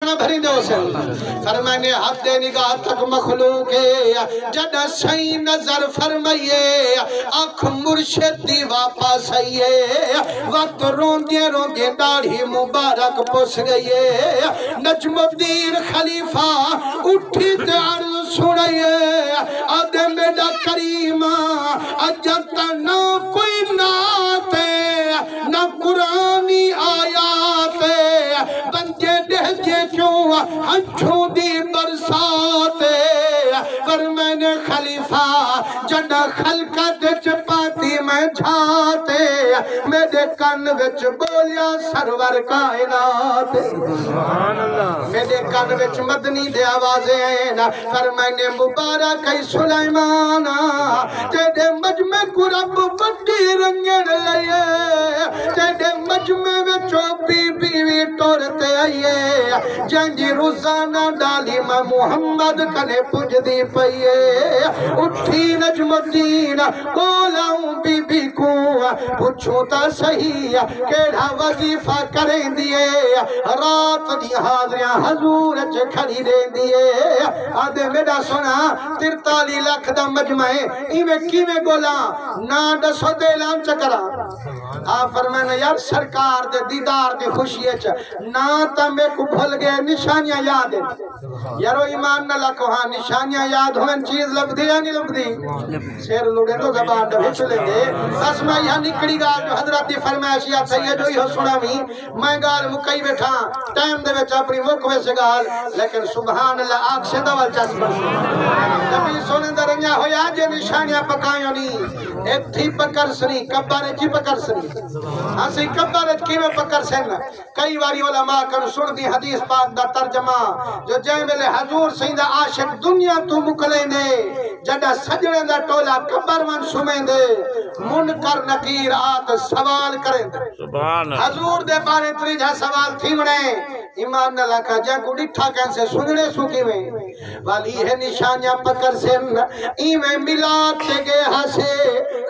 ना भरी दो से फरमाने हद निगाह तक मखलूक है जदा सही नजर फरमाइए आँख मुर्शिद दी वापस आइए वक्त रोंदे रोंदे दाढ़ी मुबारक पुस गई नजमुद्दीन खलीफा उठी ते अर्ज सुनाइए आदे मेरा करीमा अजत ना कोई नाते ना कुरानी आयात बंदे दहजे क्यों हंछों दी बरसात पर मैंने खलीफा जड़ा खलकत चपाती मैं झाते मेरे कान विच बोलिया सरवर कायनात मेरे कान विच मदनी दे आवाज़ें आए ना पर मैंने मुबारक है सुलेमाना तेरे मजमे को रब बड़ी रंगन लये तेरे मजमे विचों बीवी तोरते आइए जंजी रोजाना डाली मैं मुहम्मद कने पुजदी पईए उठी नजमुद्दीन कोलाऊं बीबी को पूछूं ता सही केड़ा वजीफा करें दिए रात दी हाज़रियां हजूर च खड़ी रहंदी है आदे मेरा सोना 43 लाख दा मजमा है इवें किवें बोला ना दसो दे ऐलान च करा आ फरमाना यार सरकार दे दीदार दी खुशी च ना ता मेरे को भूल गए निशानियां याद है यारो ईमान न लखो हाँ निशानियां याद होन चीज लबदी या नहीं लबदी शेर लुड़े तो ज़बान दे चले दे बस मैं यहाँ निकली गाल जो हजरत दी फरमाइश या सही जो यो सुनावी मैं गाल मुकई बैठा टाइम दे विच अपनी मुकवे से गाल लेकिन सुभान अल्लाह आग से दवल चस नबी सोने दरंगा होया जे निशानियां पकायो नहीं एथी पकड़ सनी कब्बारे जी पकड़ सनी हसी कब्बारे किवें पकड़ सन कई बारी उलमा कन सुन दी हदीस पाक दा तर्जमा जो जै वेले हजूर सईदा आशिक दुनिया तू मुकलेंदे जड़ा सजणे दा टोला कब्र वन सुमेंदे मुनकर नकीर आत सवाल करेंदे सुभान हजूर दे बारे त्रीजा सवाल थी वणे ईमान न लखा जे को डिठा कैसे सुनने सुकी में वाली है निशानियां पकड़ से इवें मिलाद ते गए हसे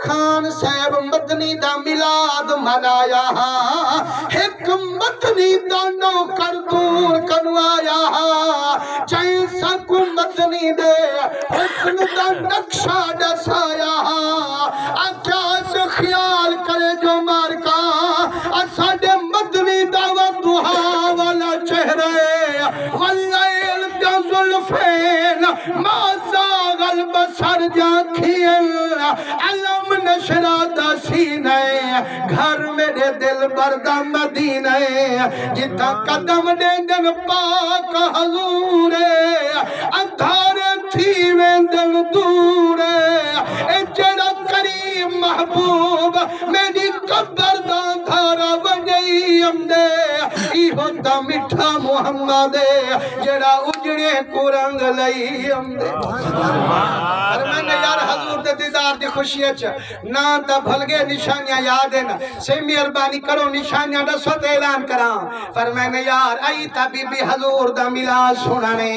खान साहब मदनी दा मिलाद मनाया एक मदनी दा नौकर दूर कनवाया जैसा को मदनी दे हुस्न दा नक्शा दसाया क्या से ख्याल करे जो मार का साडे मदनी दा दुहा वाला चेहरे वल्लैल दा जुल्फैन मा ज़ागल बसर जाखियल अलम नशरा दा सीने घर मेरे दिल बरदा मदीने जिथा कदम देंदन पाक हजूर अंधारे थी वेंदन दूर ए जड़ा करीम महबूब मेरी कब्र दा धारा वजई अमदे इहो ता मिठा मुहम्मद जड़ा उजड़े को रंग लई अमदे अरे मैंने यार हजूर दे दीदार दी खुशी च ना ता भूल गए निशानियां याद है ना से मेहरबानी करो निशानियां दसो ते ऐलान करा पर मैंने यार आई ता बीबी हजूर दा मिलाद सुनाने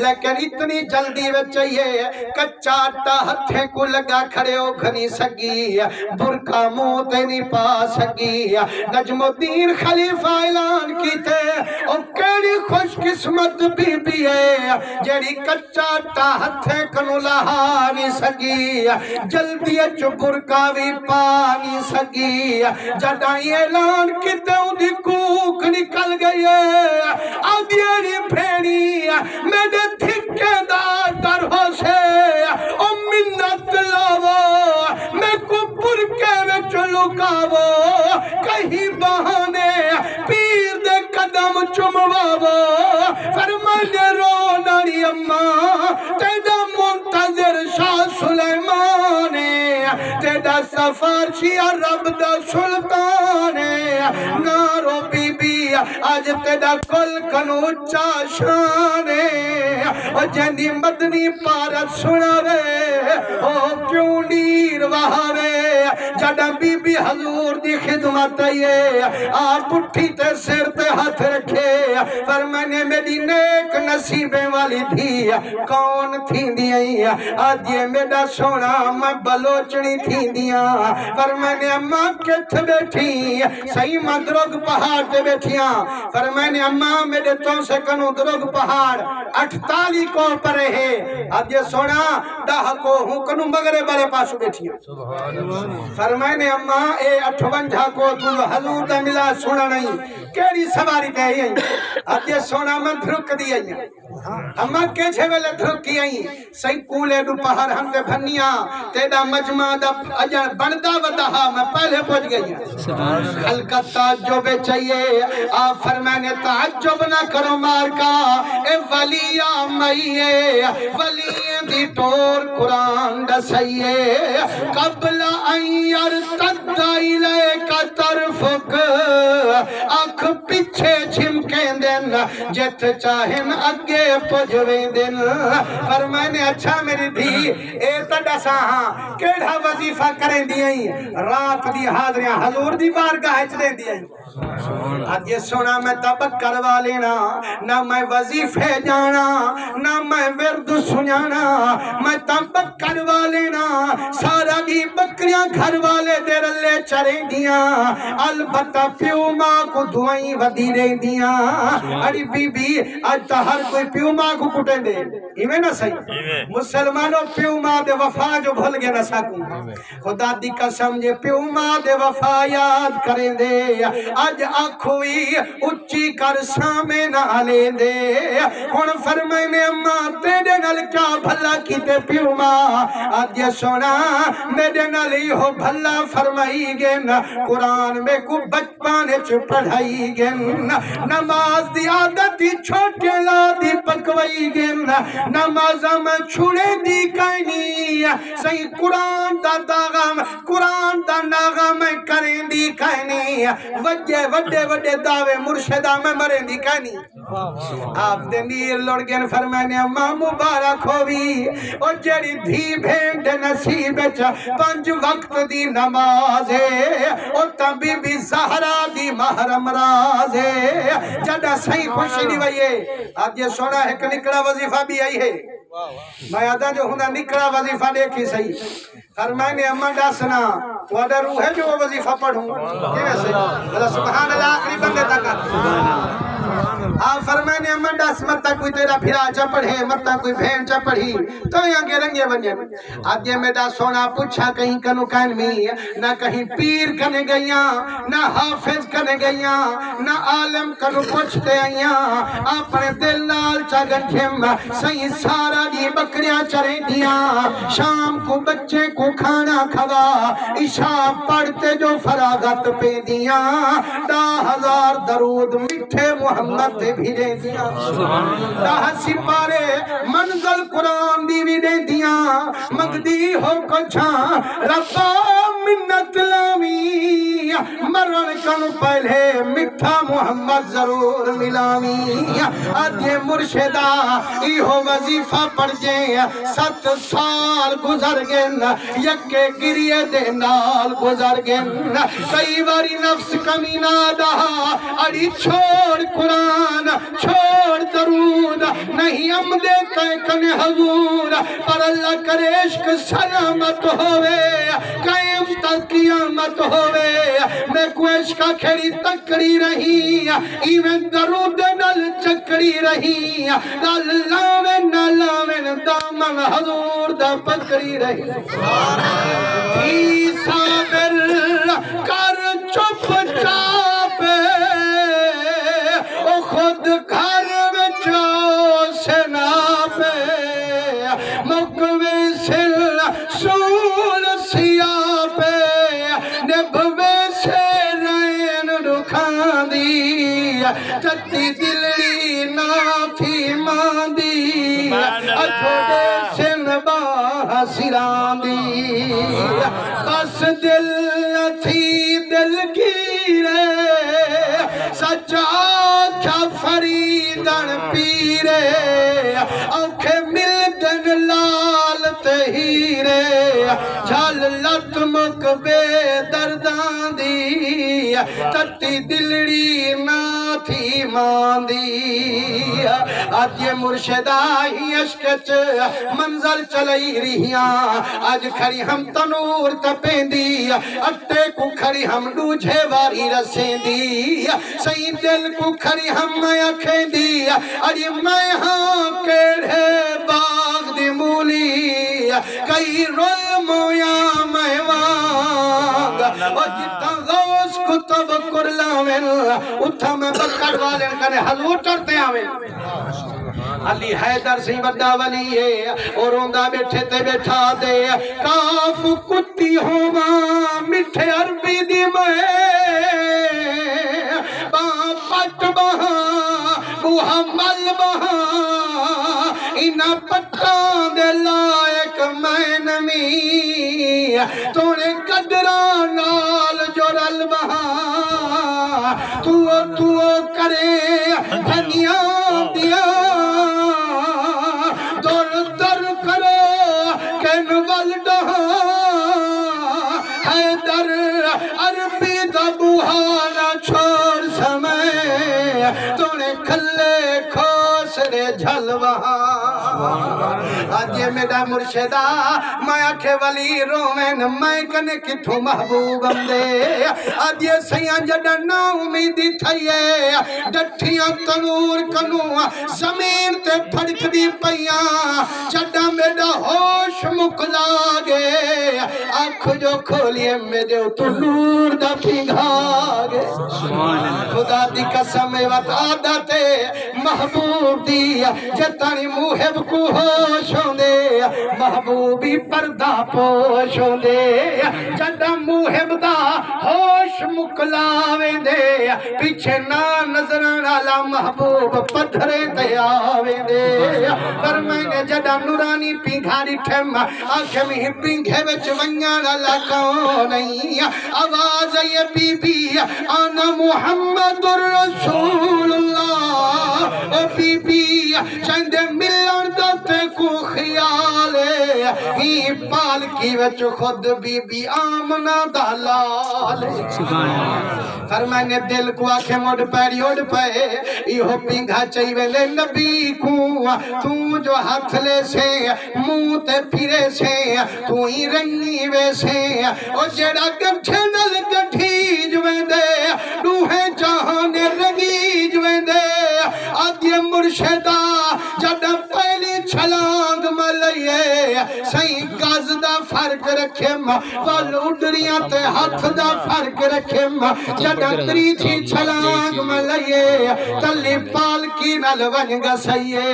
लेकिन इतनी जल्दी में चाहिए कच्चा आटा हथे को लगा खड़े हो घनी सकी बुरका मुंह ते नहीं पा सकी नजमुद्दीन खलीफा ऐलान कीते ओ केड़ी खुशकिस्मत बीबी है जेड़ी कच्चा आटा हथे कनु लहा नहीं सकी जल्दी च बुरका भी पा नहीं सकी जदा ऐलान कीते उदी कूक निकल गई आदियारी भेड़ी मेरे ठेकेदार दर हो से ओ मिन्नत लावो मैं को बुरके विच लुकावो कहीं बहाने पीर दे कदम चुमवावो फरमाने रो नारी अम्मा तेरा मुंतजर शाह सुलेमान तेरा सफारशी रब दा सुल्तान नारो बीबी आज तेरा कुल कनु उच्चा शान ओ जंदी मदनी पारत सुनावे ओ क्यों नीर वहावे जड़ा बीबी हजूर दी खिदमत ये आ पुठी ते सिर ते हाथ रखे पर मैंने मेरी नेक नसीबे वाली थी कौन थी दिया आज ये मेरा सोना मैं बलोचनी थी दिया पर मैंने अम्मा किथ बैठी सही मदरोग पहाड़ ते बैठिया बैठिया फरमाने अम्मा मेरे तो से कनु दुर्ग पहाड़ 48 को परे है आज सोना दाह को हूं कनु मगरे बारे पास बैठिया फरमाने अम्मा ए 58 को तू हजूर दा मिला सुना नहीं केड़ी सवारी दे आई आज सोना मैं धुक दी आई अम्मा के छेवेले धुक की आई सही कूले दोपहर हमने भनिया तेरा मजमा दा अजन बनदा वदा मैं पहले पहुंच गई कलकत्ता जो बे चाहिए आ फरमाने ताज्जुब ना करो मार का ए वलिया मईए वलिए दी टोर कुरान दसइए कबला अयर तदाइले का तरफक आँख पीछे झिमके दिन जित चाहेन अगे पुजवे दिन फरमाने अच्छा मेरी धी ए तडसा केड़ा वजीफा करें दियई रात दी हाजरियां हजूर दी बारगाह च दें दियई आज ये सोना मैं तब करवा लेना ना मैं वजीफे जाना ना मैं विरद सुनाना मैं तब करवा लेना सारा दी बकरियां घर वाले दे रले चरे दिया अलबत्ता प्यो मां को दुआई वदी रहंदिया अड़ी बीबी आज तो हर कोई प्यो मां को कुटे दे इवे ना सही मुसलमानों प्यो मां दे वफा जो भूल गए ना साकू खुदा दी कसम जे प्यो मां दे वफा याद करें दे आज आखोई उच्ची कर सामे ना ले दे हुन फरमाने अम्मा तेरे नाल क्या भला कीते प्यो मां आज सोना मेरे नाल हो भला फरमाई गे ना कुरान में को बचपन च पढ़ाई गे नमाज दी आदत छोटे ला दी पकवाई गे नमाज में छुड़े दी कहनी सही कुरान दा दागा कुरान दा नागा में करें दी कहनी वजे वड्डे वड्डे दावे मुर्शिदा में मरे दी कहनी आप दे नीर लड़गन फरमाने अम्मा मुबारक होवी और जड़ी धी भेंट नसीब च 5 वक्त दी नमाज है और तभी भी ज़हरा दी महरम राज है जड़ा सही खुशी दी वही है आज ये सोना है कि निकड़ा वजीफा भी आई है मैं आदा जो हुना निकड़ा वजीफा देखी सही फरमाने अम्मा दासना वादा रूह है जो वजीफा पढ़ूं कैसे अल्लाह सुभान अल्लाह आखिरी बंदे तक आप फरमाने अम्मा दास मत कोई तेरा फिरा चा पढ़े मत कोई भेड़ चा पढ़ी तो यहाँ के रंगे बने आज ये मेरा सोना पूछा कहीं कनु कान में ना कहीं पीर कने गईया ना हाफिज कने गईया ना आलम कनु पूछते आईया अपने दिल नाल चा गंठेम सही सारा दी बकरियां चरे दिया शाम को बच्चे को खाना खवा इशा पढ़ते जो फरागत पे दिया 10,000 दरूद मिठे मोहम्मद भिजे दिया 10 सिपारे मंजिल कुरान दी भी दे दिया मंगदी हो कछा रब्बा मिन्नत लावी मरण कन पहले मिठा मोहम्मद जरूर मिलावी आज ये मुर्शिदा इहो वजीफा पढ़ जे 7 साल गुजर गए यके गिरिए दे नाल गुजर गए कई बारी नफ्स कमीना दहा अड़ी छोड़ कुरान छोड़ दरूद नहीं अमदे कने हजूर पर अल्लाह करे इश्क सलामत होवे कायम तक कियामत होवे मैं को इश्क खेड़ी तकड़ी रही इवें दरूद नल चकड़ी रही नल लावे न लावे दामन हजूर दा पकड़ी रही साबिर कर चुपचाप ओ खुद घर विच सेना पे मुकवे सिल सूल सिया पे निभवे से रैन रुखांदी चत्ती दिलड़ी ना थी मांदी अछोड़े सिन बाह सिरांदी बस दिल थी दिल गिरे सच्चा क्या फरीदन पीरे औखे मिलदन लाल ते हीरे झल लत मुक बेदर्दां दी तत्ती दिलड़ी ना थी मांदी आज ये मुर्शिदा ही अश्क च मंजर चलई रहिया आज खड़ी हम तनूर तपेंदी अट्टे को खड़ी हम दूझे वारी रसेंदी सही दिल को खड़ी हम अखेंदी अरे मैं हाँ केड़े बाग दी मूली कई रोल मोया मैं वांग और जितना गौस कुतब कुरलावेन उठा में बकड़ वाले कने हजूर चढ़ते आवे अली हैदर सिंह बड़ा वली है और ओंदा बैठे ते बैठा दे काफ कुत्ती होवा मिठे अरबी दी मैं पट बहा मुहम्मद बहा इना पट्टा दे लायक मैं नमी तोने कदरा नाल जोरल बहा तू करे धनिया दिया दर दर करो कैन वल डहा हैदर अरबी दा बुहारा छोड़ समय तोने खल्ले खोसरे झलवा आज ये मेरा मुर्शिदा मैं आखे वली रोवेन मैं कने किथों महबूब दे आज ये सैया जड़ा ना उम्मीदी थईए डठियां तनूर कनू जमीन ते फड़कदी पईया जड़ा मेरा होश मुकला गे आँख जो खोलिए मेरे तू नूर दा पिघा गे खुदा दी कसम बता दते महबूब दी जतानी मुहिब को होश होंदे महबूबी पर्दा पोश होंदे जदा मुहिब दा होश मुकलावेंदे पीछे ना नजर आला महबूब पत्थरे ते आवेंदे पर मैंने जदा नूरानी पिंघारी ठम आंखें में पिंघे विच वंजण ला कौन नहीं आवाज ये बीबी आना मुहम्मदुर रसूलुल्लाह ओ बीबी चंद मिलन दते को ख्याल ही पालकी विच खुद बीबी आमना दा लाल फरमाने दिल को आखे मोड़ पैरी उड़ पे इहो पिंघा चाहिए नबी को तू जो हाथ ले से मुंह ते फिरे से तू ही रंगी वैसे ओ जेड़ा गठे नल गठी जुवेंदे दूहे जहाने रंगी जुवेंदे आदि मुर्शिदा जद पहली छलांग मलइए सही गज दा फर्क रखे वल उडरियां ते हाथ दा फर्क रखे जद त्रीजी छलांग मलइए तली पालकी नाल वन गसइए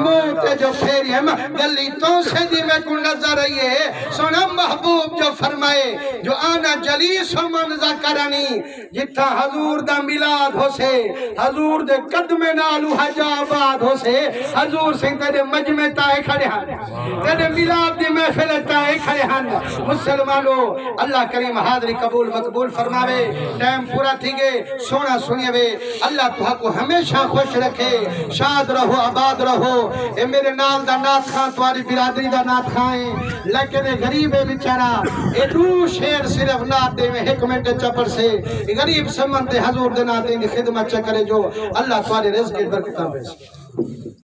मुंह ते जो फेरिए गली तो से दी में को नजर आइए सोना महबूब जो फरमाए जो आना जलीस मन ज़करनी जिथा हजूर दा मिलाद हो से हजूर दे कदमे नालू हजाबाद हो से हजूर सिंह तेरे मजमे ताए खड़े हैं तेरे मिलाद दी महफिल ताए खड़े हैं मुसलमानों अल्लाह करीम हाज़री कबूल मकबूल फरमावे टाइम पूरा थी गए सोना सुनिए वे अल्लाह तुहा को हमेशा खुश रखे शाद रहो आबाद रहो ए मेरे नाल दा नाथ खां तुम्हारी बिरादरी दा नाथ खां है लेकिन गरीब है बेचारा ए दू शेर सिर्फ नाथ दे में एक मिनट चपर से गरीब समन ते हजूर दे नाथ दी खिदमत च करे जो अल्लाह तुम्हारे रिज़्क़ की बरकत दे।